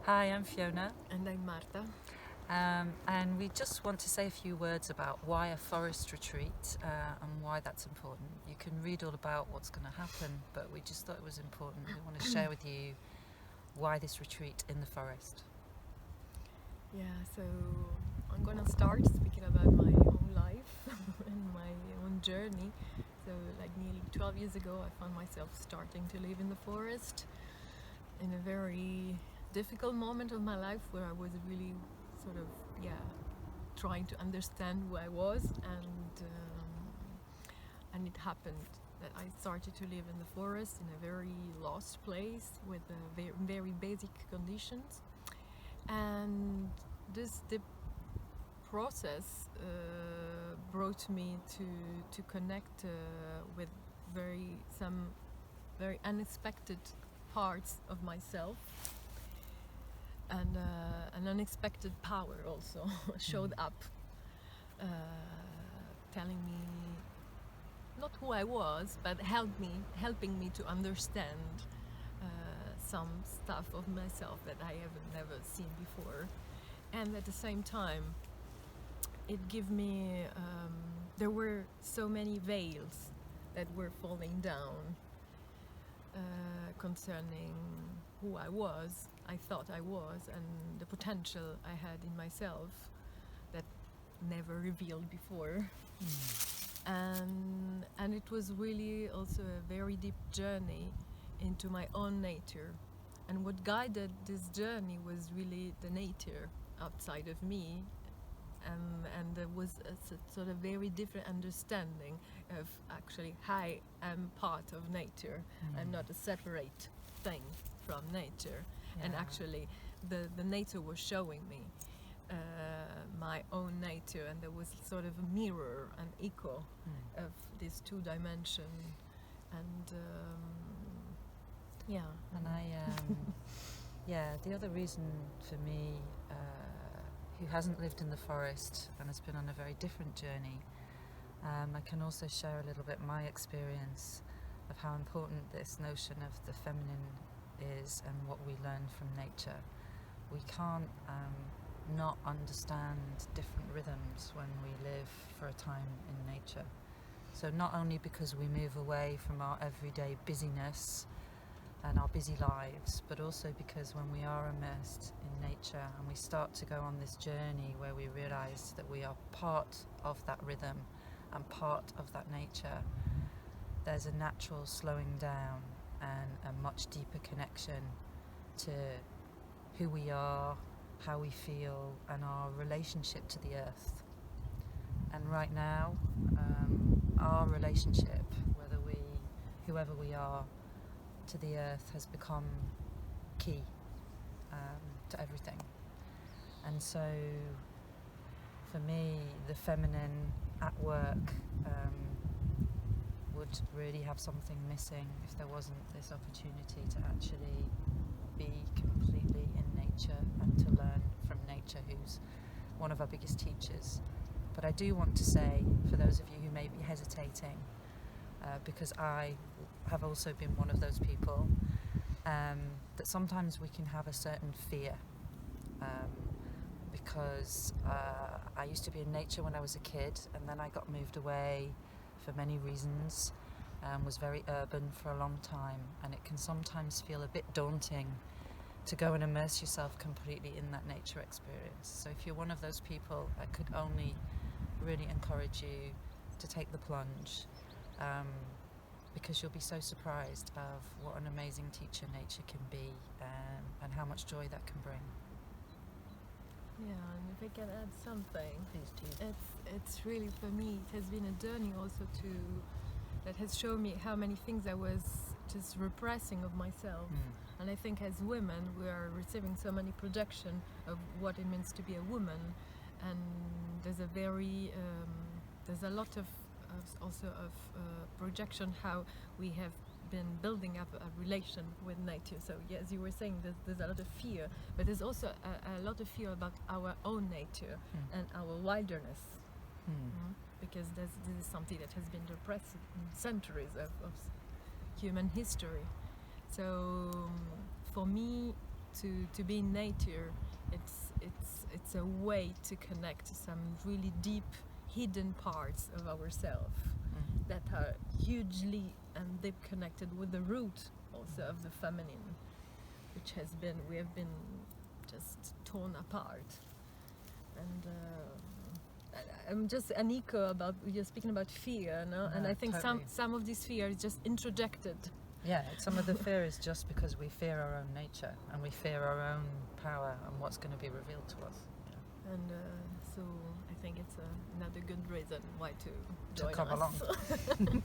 Hi, I'm Fiona, And I'm Marta. and we just want to say a few words about why a forest retreat and why that's important. You can read all about what's going to happen, but we just thought it was important. We want to share with you why this retreat in the forest. Yeah, so I'm gonna start speaking about my own life and my own journey. So, like nearly 12 years ago, I found myself starting to live in the forest in a very difficult moment of my life where I was really sort of, trying to understand who I was, and it happened that I started to live in the forest in a very lost place with very basic conditions, and the process brought me to connect with some very unexpected parts of myself, and an unexpected power also showed up, telling me not who I was, but helping me to understand some stuff of myself that I haven't never seen before. And at the same time, it gave me, there were so many veils that were falling down concerning who I was, I thought I was, and the potential I had in myself that never revealed before. And it was really also a very deep journey into my own nature. And what guided this journey was really the nature outside of me, and there was a sort of very different understanding of actually I am part of nature. I'm not a separate thing from nature. And Yeah. actually the nature was showing me my own nature, and there was sort of a mirror and echo of this two dimension. And And the other reason for me, who hasn't lived in the forest and has been on a very different journey, I can also share a little bit my experience of how important this notion of the feminine is and what we learn from nature. We can't not understand different rhythms when we live for a time in nature. So not only because we move away from our everyday busyness and our busy lives, but also because when we are immersed in nature and we start to go on this journey where we realize that we are part of that rhythm and part of that nature, there's a natural slowing down and a much deeper connection to who we are, how we feel, and our relationship to the earth. And right now, our relationship, whoever we are, to the earth has become key to everything. And so for me, the feminine at work would really have something missing if there wasn't this opportunity to actually be completely in nature and to learn from nature, who's one of our biggest teachers. But I do want to say, for those of you who may be hesitating, because I have also been one of those people, that sometimes we can have a certain fear, because I used to be in nature when I was a kid, and then I got moved away for many reasons, was very urban for a long time, and it can sometimes feel a bit daunting to go and immerse yourself completely in that nature experience. So if you're one of those people, I could only really encourage you to take the plunge, because you'll be so surprised of what an amazing teacher nature can be, and how much joy that can bring. yeah, and if I can add something, Please do. it's really, for me, it has been a journey also that has shown me how many things I was just repressing of myself. And I think as women we are receiving so many projection of what it means to be a woman, and there's a lot of projection how we have been building up a relation with nature. So yeah, as you were saying, there's a lot of fear, but there's also a lot of fear about our own nature and our wilderness. Because this is something that has been repressed in centuries of human history. So for me, to be in nature, it's a way to connect to some really deep hidden parts of ourselves that are hugely and deep connected with the root also of the feminine, which we have been just torn apart. And I'm just an echo about, you're speaking about fear, no? And I think totally. some of this fear is just introjected. Yeah, some of the fear is just because we fear our own nature and we fear our own power and what's going to be revealed to us. Yeah. And so I think it's another good reason why to join come us. along.